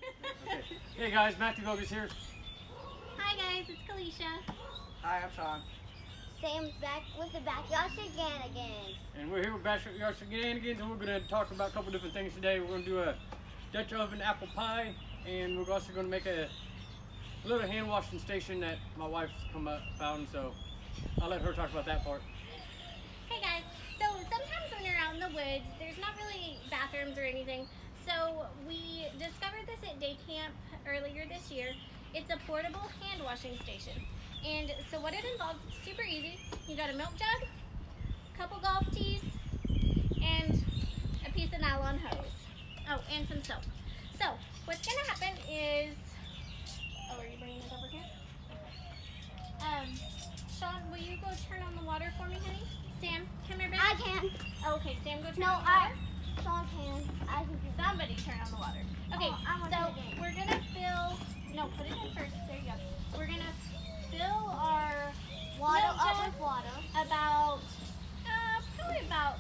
Okay. Hey guys, Matthew Bogus here. Hi guys, it's Kalisha. Hi, I'm Sean. Sam's back with the backyard shenanigans. And we're here with Backyard Shenanigans, and we're going to talk about a couple different things today. We're going to do a Dutch oven apple pie, and we're also going to make a little hand washing station that my wife's found, so I'll let her talk about that part. Hey guys, so sometimes when you're out in the woods, there's not really bathrooms or anything. So we discovered this at day camp earlier this year. It's a portable hand washing station. And so what it involves, it's super easy. You got a milk jug, a couple golf tees, and a piece of nylon hose. Oh, and some soap. So what's gonna happen is, oh, are you bringing it over here? Sean, will you go turn on the water for me, honey? Sam, come here, baby. I can. Oh, okay, Sam, go turn No, on the water. Sean can. I can. Somebody turn on the water. Okay, Oh, I want so to do it. we're gonna fill. No, put it in first. There you go. We're gonna fill our Water milk up jug with water. about probably about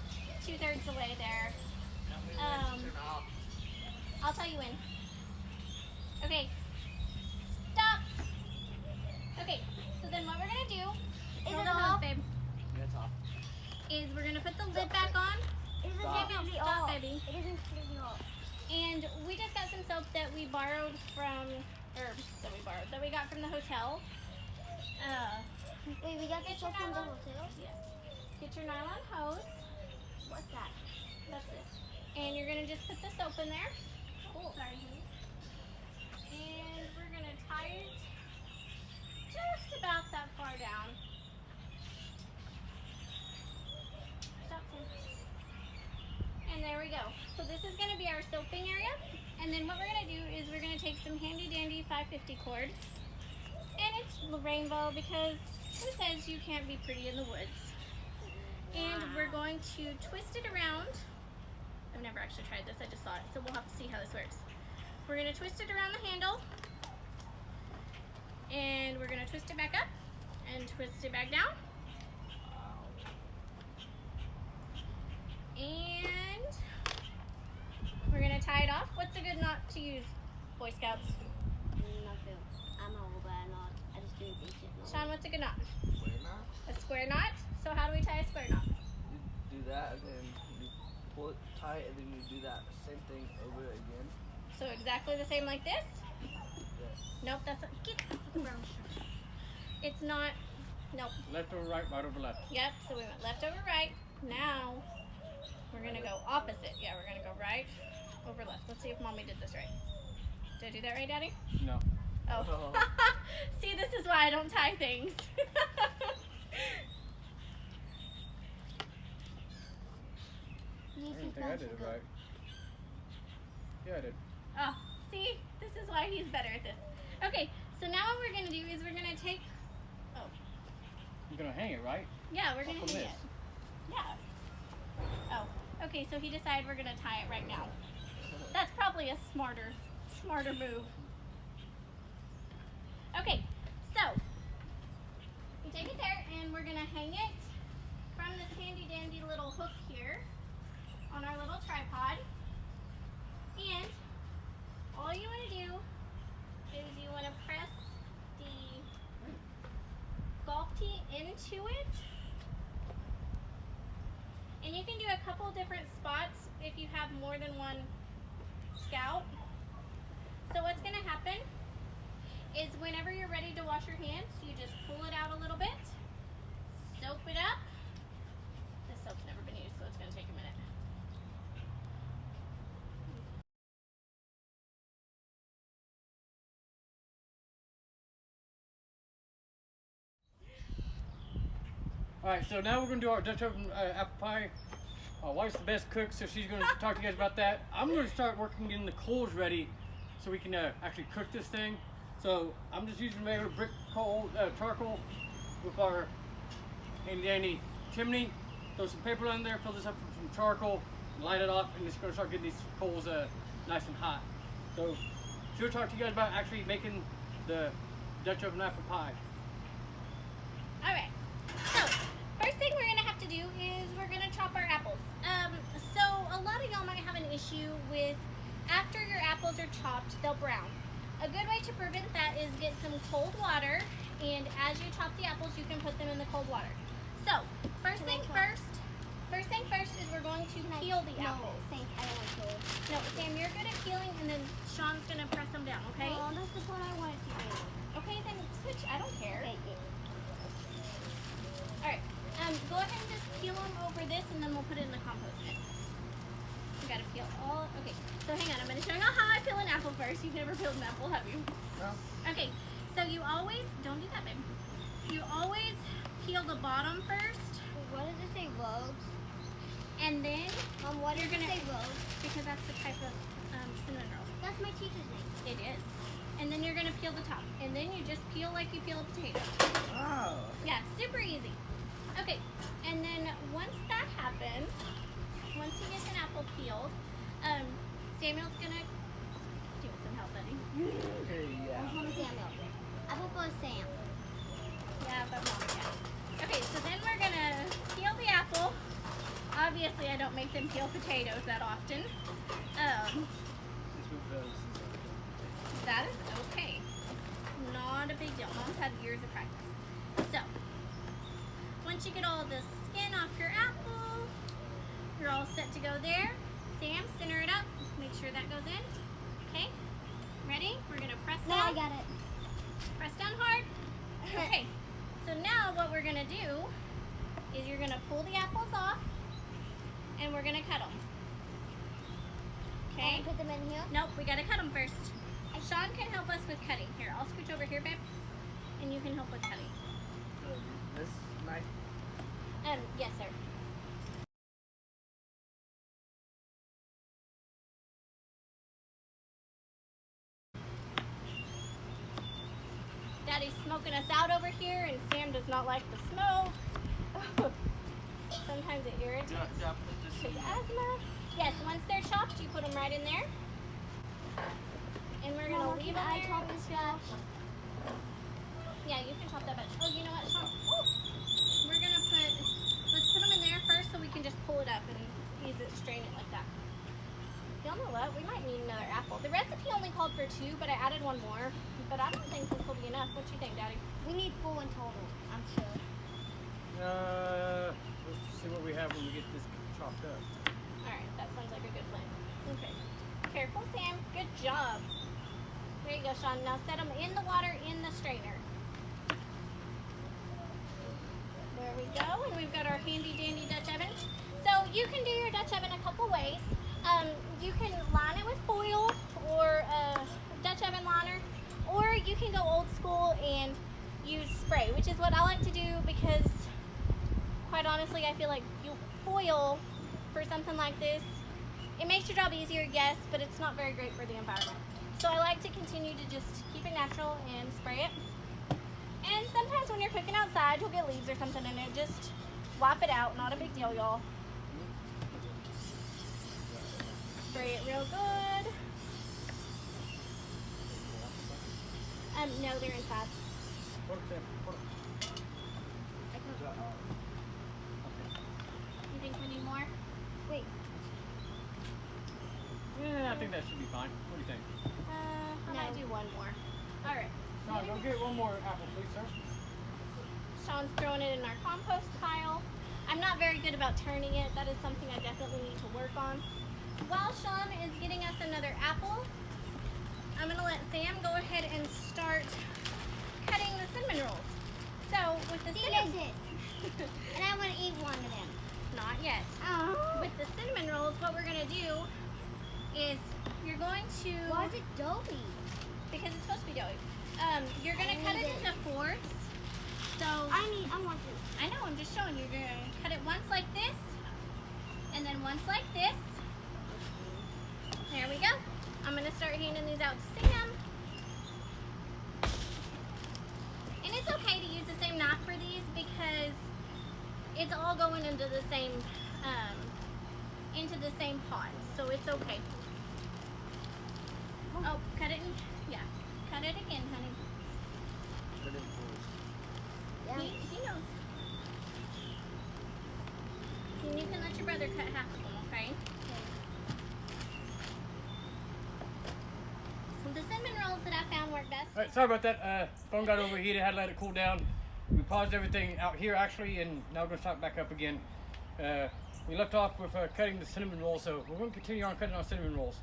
2/3 the way there. I'll tell you when. Okay, stop. Okay, so then what we're gonna do? Is Hold it the hose, off? babe. Yeah, it's off. Is we're gonna put the lid back on. It isn't Stop. completely Stop, off. baby. It isn't completely off. And we just got some soap that we borrowed from, that we got from the hotel. Wait, we got the soap from the hotel? Yes. Get your nylon hose. What's that? That's this. And you're gonna just put the soap in there. Cool. Sorry, honey. And we're gonna tie it just about that far down. Stop, Sam. And there we go. So this is gonna be our soaping area. And then what we're gonna do is we're gonna take some handy dandy 550 cord. And it's rainbow because who says you can't be pretty in the woods? And we're going to twist it around. I've never actually tried this, I just saw it, so we'll have to see how this works. We're gonna twist it around the handle. And we're gonna twist it back up and twist it back down. And we're gonna tie it off. What's a good knot to use, Boy Scouts? Nothing. I'm old, but I'm not. I just do basic. Sean, what's a good knot? Wait now. A square knot. So how do we tie a square knot? You do that, and then you pull it tight, and then you do that same thing over again. So exactly the same like this? Yeah. Nope, that's not, get the fucking brown shirt. It's not, nope. Left over right, right over left. Yep, so we went left over right. Now, we're gonna go opposite. Yeah, we're gonna go right over left. Let's see if mommy did this right. Did I do that right, Daddy? No. Oh. See, this is why I don't tie things. I didn't think I did it right. Yeah, I did. Oh, see? This is why he's better at this. Okay, so now what we're gonna do is we're gonna take, oh, You're going to hang it, right? yeah, we're gonna How come hang this? it. Yeah. Oh, okay, so he decided we're gonna tie it right now. That's probably a smarter move. Okay, so we take it there and we're gonna hang it from this handy dandy little hook here on our little tripod. And all you wanna do is you wanna press the golf tee into it. And you can do a couple different spots if you have more than one scout. So what's gonna happen is whenever you're ready to wash your hands, you just pull it out a little bit, soap it up. This soap's never been used, so it's gonna take a minute. Alright, so now we're going to do our Dutch oven apple pie. My wife's the best cook, so she's going to talk to you guys about that. I'm going to start working getting the coals ready so we can actually cook this thing. So I'm just using regular brick coal, charcoal with our handy dandy chimney. Throw some paper on there, fill this up with some charcoal, light it off, and it's going to start getting these coals nice and hot. So she'll talk to you guys about actually making the Dutch oven apple pie. Alright, so first thing we're gonna have to do is we're gonna chop our apples. So a lot of y'all might have an issue with after your apples are chopped, they'll brown. cold water, and as you chop the apples, you can put them in the cold water. So, first thing first is we're going to peel the apples. Thanks. I don't want to. No, Sam, you're good at peeling, and then Sean's gonna press them down, okay? Oh, that's the part I wanted to do. Okay, then switch. I don't care. Okay, yeah. All right. Go ahead and just peel them over this, and then we'll put it in the compost bin. You gotta peel all. Okay. So hang on. I'm gonna show you how I peel an apple first. You've never peeled an apple, have you? No. Okay. So you always don't do that, babe. You always peel the bottom first, What does it say, Vogue? and then What You're does it gonna- say, Vogue? because that's the type of cinnamon roll. That's my teacher's name. It is. And then you're gonna peel the top, and then you just peel like you peel a potato. Oh. Yeah, super easy. Okay, and then once that happens, once he gets an apple peeled, Samuel's gonna do some help, buddy. Okay, yeah. I'm calling Samuel. I will call Sam. Yeah, but mom, yeah. Okay, so then we're gonna peel the apple. Obviously, I don't make them peel potatoes that often. That is okay. Not a big deal. Mom's had years of practice. So, once you get all the skin off your apple, you're all set to go there. Sam, center it up. Make sure that goes in. Okay? Ready? We're going to press No, down. I got it. Press down hard. Okay. So now what we're going to do is you're going to pull the apples off, and we're going to cut them. Okay? Put them in here. Nope, we gotta cut them first. Sean can help us with cutting. Here, I'll scooch over here, babe, and you can help with cutting. This knife. Yes, sir. Daddy's smoking us out over here, and Sam does not like the smoke. Sometimes it irritates Do I put this his in? asthma. Yes, once they're chopped, you put them right in there. And we're gonna Mama, leave can them I there. chop this veg? Yeah, you can chop that veg. Oh, you know what, Sean? Oh, we're gonna let's put them in there first so we can just pull it up and ease it, strain it like that. Y'all know what? We might need another apple. The recipe only called for 2, but I added one more. But I don't think this will be enough. What you think, Daddy? We need 4 in total, I'm sure. Let's see what we have when we get this chopped up. Alright, that sounds like a good plan. Okay. Careful, Sam. Good job. There you go, Sean. Now set them in the water in the strainer. There we go. And we've got our handy dandy Dutch oven. So you can do your Dutch oven a couple ways. You can line it with foil or a Dutch oven liner, or you can go old school and use spray, which is what I like to do because, quite honestly, I feel like foil for something like this, it makes your job easier, yes, but it's not very great for the environment. So I like to continue to just keep it natural and spray it. And sometimes when you're cooking outside, you'll get leaves or something in it. Just wipe it out. Not a big deal, y'all. Spray it real good. No, they're inside. Put it there. Put it. You think we need more? Wait, Yeah, I think that should be fine. What do you think? I might do one more. All right. Sean, go get one more apple, please, sir. Sean's throwing it in our compost pile. I'm not very good about turning it. That is something I definitely need to work on. While Sean is getting us another apple, I'm going to let Sam go ahead and start cutting the cinnamon rolls. So with the see, cinnamon, that's it. And I want to eat one of them. not yet. Oh. With the cinnamon rolls, what we're going to do is you're going to, Why is it doughy? because it's supposed to be doughy, you're going to cut it into fourths. So I want to. I know, I'm just showing you. You're going to cut it once like this, and then once like this. There we go. I'm going to start handing these out to Sam. And it's okay to use the same knife for these because it's all going into the same pot. So it's okay. Oh, cut it in. Yeah. Cut it again, honey. Put it in fours. Yeah. He knows. And you can let your brother cut half of them, okay? The cinnamon rolls that I found work best. All right, sorry about that. Phone got overheated. Had to let it cool down. We paused everything out here actually, and now we're gonna start back up again. We left off with cutting the cinnamon rolls, so we're gonna continue on cutting our cinnamon rolls.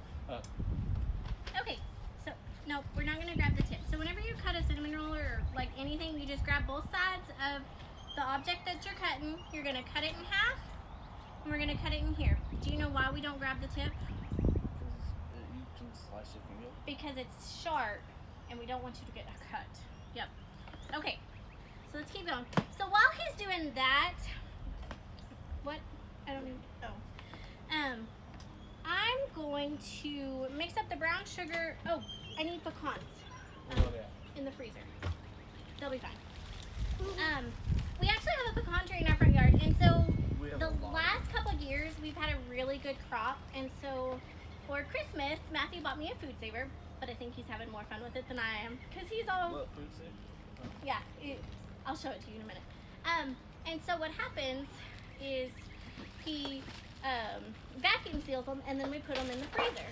Okay, so no, we're not gonna grab the tip. So whenever you cut a cinnamon roll or like anything, you just grab both sides of the object that you're cutting. You're gonna cut it in half, and we're gonna cut it in here. Do you know why we don't grab the tip? Because you can slice your finger. Because it's sharp, and we don't want you to get a cut. Yep. Okay, so let's keep going. So while he's doing that, what? I don't even. Oh. I'm going to mix up the brown sugar. Oh, I need pecans in the freezer. They'll be fine. We actually have a pecan tree in our front yard, and so We have the a lot. last couple of years we've had a really good crop, and so for Christmas Matthew bought me a food saver, but I think he's having more fun with it than I am because he's all What fruit safe? yeah. I'll show it to you in a minute. And so what happens is he vacuum seals them, and then we put them in the freezer.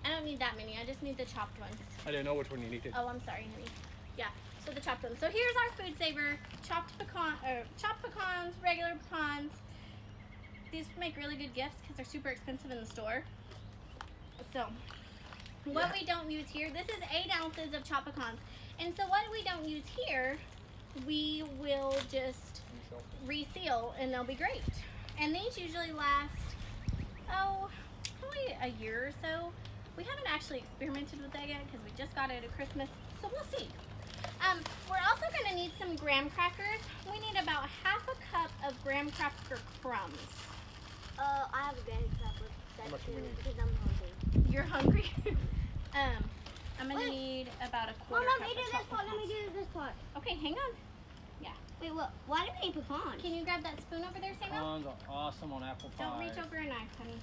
I don't need that many. I just need the chopped ones. I didn't know which one you needed. Oh, I'm sorry, honey. Yeah, so the chopped ones. So here's our food saver: chopped pecans, regular pecans. These make really good gifts because they're super expensive in the store. So what we don't use here, this is 8 ounces of chopped pecans. And so what we don't use here, we will just reseal, and they'll be great. And these usually last, probably a year or so. We haven't actually experimented with that yet because we just got it at Christmas, so we'll see. We're also going to need some graham crackers. We need about half a cup of graham cracker crumbs. I have a granny cup How much that's do we need? because I'm hungry. You're hungry? I'm going to need about a Mom, quarter let cup me do of this chopped part. Let me pecans. do this part. Okay, hang on. Wait, what? Why do we need pecans? Can you grab that spoon over there, Samuel? Pecans are awesome on apple pie. Don't reach over a knife, honey.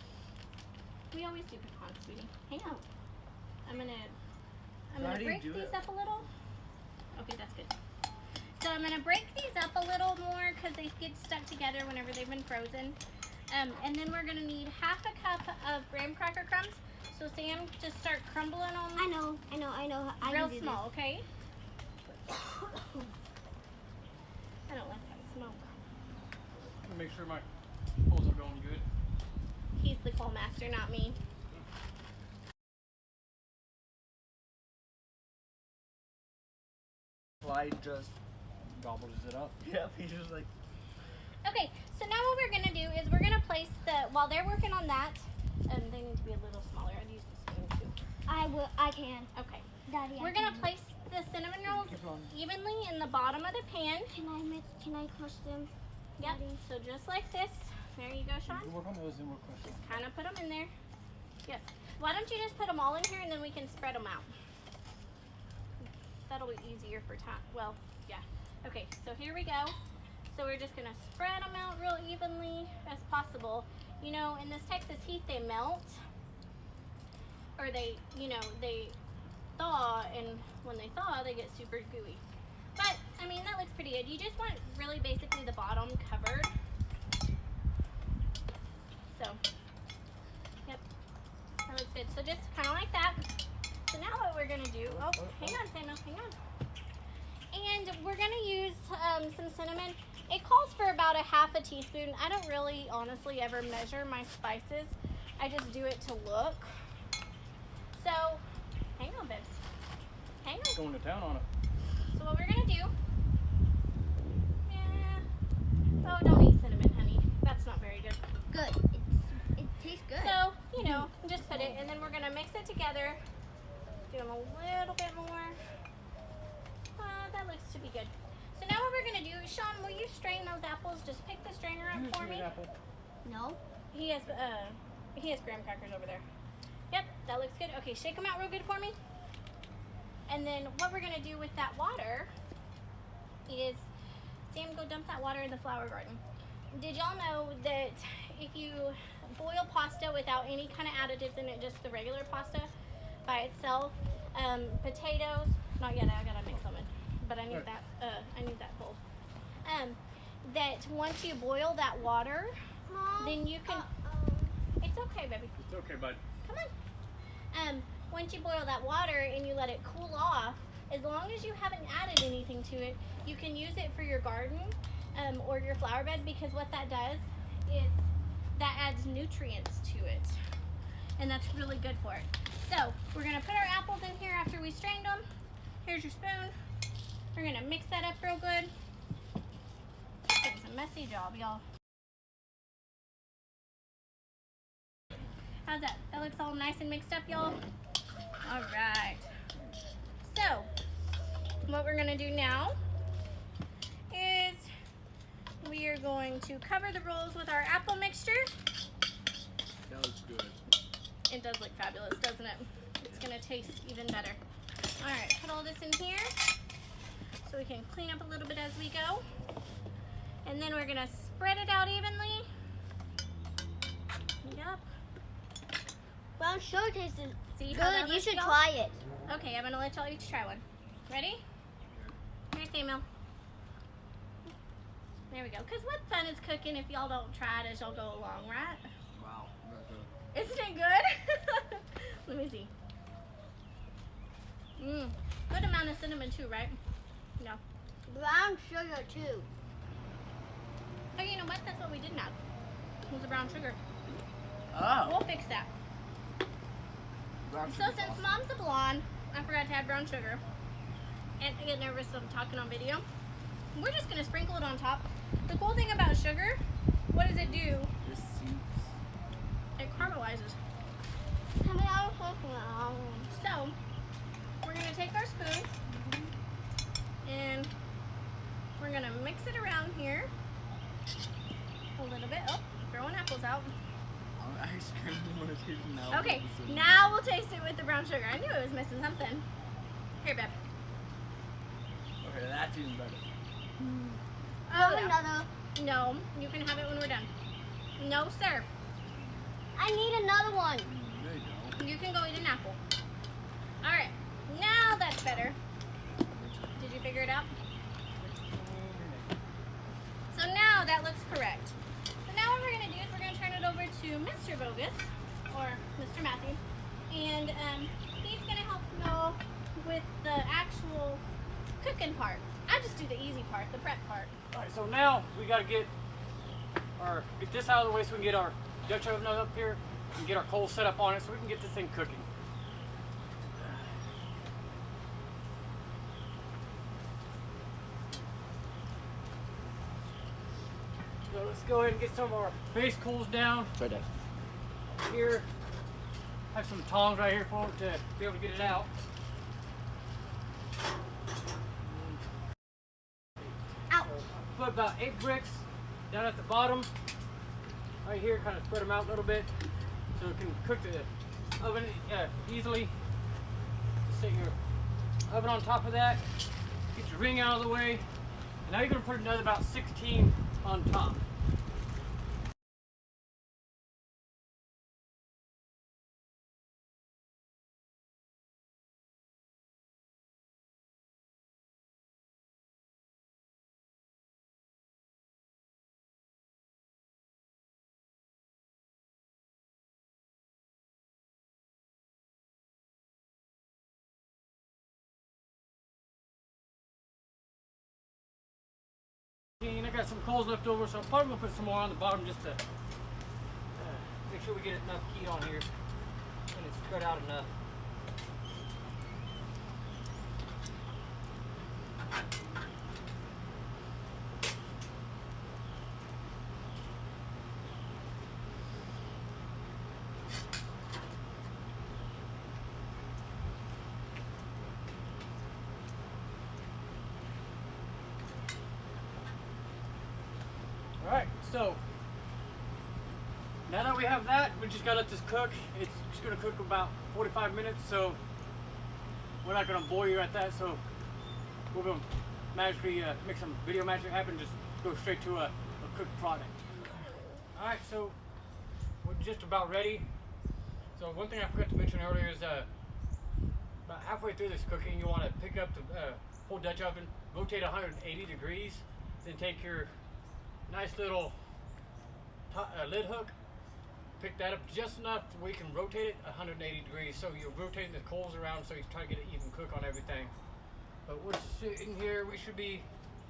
We always do pecans, sweetie. Hang on. I'm How gonna do you break do these it? up a little. Okay, that's good. So I'm gonna break these up a little more because they get stuck together whenever they've been frozen. And then we're gonna need half a cup of graham cracker crumbs. So Sam, just start crumbling them I know. I real can do small, okay? I don't like that smoke. Let me make sure my holes are going good. He's the coal master, not me. Clyde just, Gobbles it up. yeah, he's just like, Okay, so now what we're gonna do is we're gonna place while they're working on that, they need to be a little smaller. I'd use the spoon too. I can. Okay. Daddy, We're gonna place the cinnamon rolls evenly in the bottom of the pan. Can I crush them? Yep. Daddy? So just like this. There you go, Sean. We'll work on those and we'll crush them. Just kind of put them in there. Yep. Why don't you just put them all in here and then we can spread them out. That'll be easier for time. Well, yeah. Okay, so here we go. So we're just gonna spread them out real evenly as possible. You know, in this Texas heat, they melt, or they thaw, and when they thaw, they get super gooey. But I mean, that looks pretty good. You just want really basically the bottom covered. So, yep, that looks good. So just kind of like that. So now what we're gonna do? Oh, hang on, Samuel, hang on. And we're gonna use some cinnamon. It calls for about a half a teaspoon. I don't really, honestly, ever measure my spices. I just do it to look. So, hang on, Bibs. Hang on. Going to town on it. So what we're gonna do? Oh, don't eat cinnamon, honey. That's not very good. Good. It tastes good. So, just put it, and then we're gonna mix it together. Do them a little bit more. That looks to be good. So now what we're gonna do, Sean, will you strain those apples? Just pick the strainer up for me. No. He has graham crackers over there. Yep, that looks good. Okay, shake them out real good for me. And then what we're gonna do with that water is, Sam, go dump that water in the flower garden. Did y'all know that if you boil pasta without any kind of additives in it, just the regular pasta by itself, potatoes, not yet, I gotta mix them in, but I need that cold. That once you boil that water, Mom, then you can, it's okay, baby. It's okay, bud. Come on. once you boil that water and you let it cool off, as long as you haven't added anything to it, you can use it for your garden or your flower bed, because what that does is that adds nutrients to it, and that's really good for it. So we're gonna put our apples in here after we strained them. Here's your spoon. We're gonna mix that up real good. It's a messy job, y'all. How's that? That looks all nice and mixed up, y'all? All right. So, what we're gonna do now is we are going to cover the rolls with our apple mixture. That looks good. It does look fabulous, doesn't it? It's gonna taste even better. All right, put all this in here so we can clean up a little bit as we go. And then we're gonna spread it out evenly. Yep. Brown sugar tastes See how that good. You looks, should y'all? try it. Okay, I'm gonna let y'all each try one. Ready? Here's Samuel. There we go. Cause what fun is cooking if y'all don't try it as y'all go along, right? Wow. Not good. Isn't it good? Let me see. Good amount of cinnamon too, right? No. Brown sugar too. Oh, you know what? That's what we didn't have. It was the brown sugar. Oh. We'll fix that. So since Mom's a blonde, I forgot to add brown sugar. And I get nervous when I'm talking on video. We're just gonna sprinkle it on top. The cool thing about sugar, what does it do? It caramelizes. So, we're gonna take our spoon and we're gonna mix it around here a little bit. Oh, throwing apples out. I actually want to taste it now. Okay, now we'll taste it with the brown sugar. I knew it was missing something. Here, babe. Okay, that's even better. Oh, Another. no, you can have it when we're done. No, sir. I need another one. There you go. You can go eat an apple. All right, now that's better. Did you figure it out? So now that looks correct. So now what we're gonna do is we're gonna turn it over to Mr. Bogus, or Mr. Matthew, and he's gonna help Noel with the actual cooking part. I just do the easy part, the prep part. All right, so now we gotta get this out of the way so we can get our Dutch oven up here and get our coals set up on it so we can get this thing cooking. So let's go ahead and get some of our base coals down Right there. here. Have some tongs right here for it to be able to get it out. Ow. Put about 8 bricks down at the bottom, right here, kind of spread them out a little bit so it can cook the oven easily. Set your oven on top of that, get your ring out of the way, and now you're going to put another about 16 on top. And I got some coals left over, so I'm probably gonna put some more on the bottom just to make sure we get enough heat on here and it's spread out enough. Alright, so now that we have that, we just gotta let this cook. It's just gonna cook about 45 minutes, so we're not gonna bore you at that, so we're gonna magically make some video magic happen, just go straight to a cooked product. Alright, so we're just about ready. So one thing I forgot to mention earlier is about halfway through this cooking, you wanna pick up the whole Dutch oven, rotate 180 degrees, then take your nice little lid hook, pick that up just enough so we can rotate it 180 degrees. So you're rotating the coals around so you try to get an even cook on everything. But we're sitting here, we should be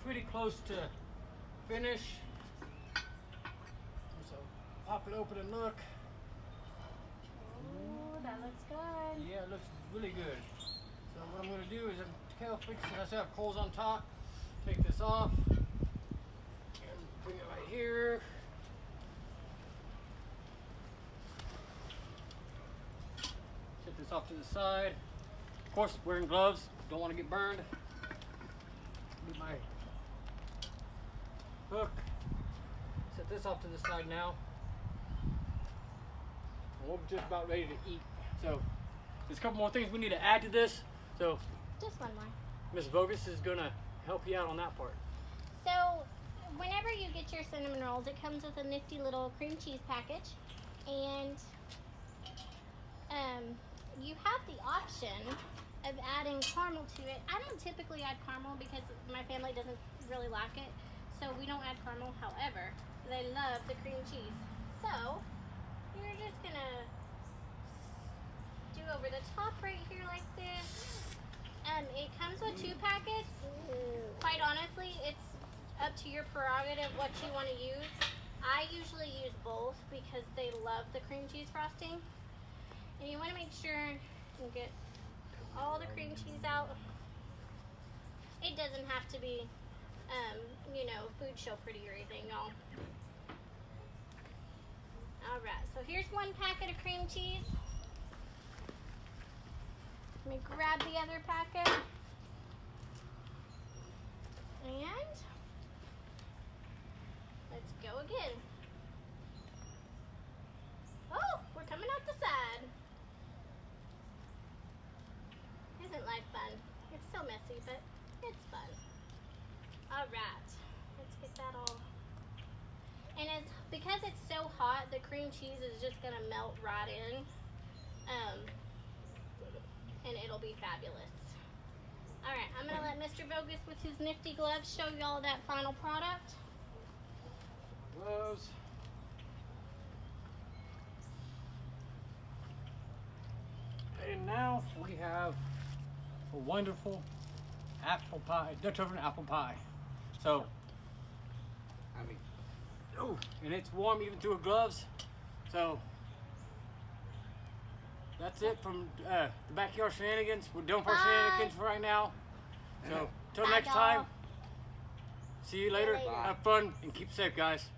pretty close to finish. So pop it open and look. Ooh, that looks good. Yeah, it looks really good. So what I'm going to do is I'm fixing, I still have coals on top. Take this off and bring it right here. Set this off to the side. Of course, wearing gloves. Don't want to get burned. Get my hook. Set this off to the side now. And we're just about ready to eat. So there's a couple more things we need to add to this. So Just one more. Miss Vogus is gonna help you out on that part. So, whenever you get your cinnamon rolls, it comes with a nifty little cream cheese package, and you have the option of adding caramel to it. I don't typically add caramel because my family doesn't really like it, so we don't add caramel. However, they love the cream cheese. So, you're just gonna do over the top right here like this. It comes with 2 packets. Quite honestly, it's up to your prerogative what you want to use. I usually use both because they love the cream cheese frosting. And you want to make sure you get all the cream cheese out. It doesn't have to be, food show pretty or anything, y'all. Alright, so here's 1 packet of cream cheese. Let me grab the other packet. And let's go again. Oh, we're coming out the side. Isn't life fun? It's so messy, but it's fun. All right, let's get that all. And because it's so hot, the cream cheese is just gonna melt right in. And it'll be fabulous. All right, I'm gonna let Mr. Vogus with his nifty gloves show you all that final product. Gloves. And now we have a wonderful apple pie, Dutch oven apple pie. So, oh, and it's warm even through her gloves. So, that's it from the Backyard Shenanigans. We're done for our shenanigans for right now. So, till Bye, next y'all. time, see you later. later. Have fun and keep safe, guys.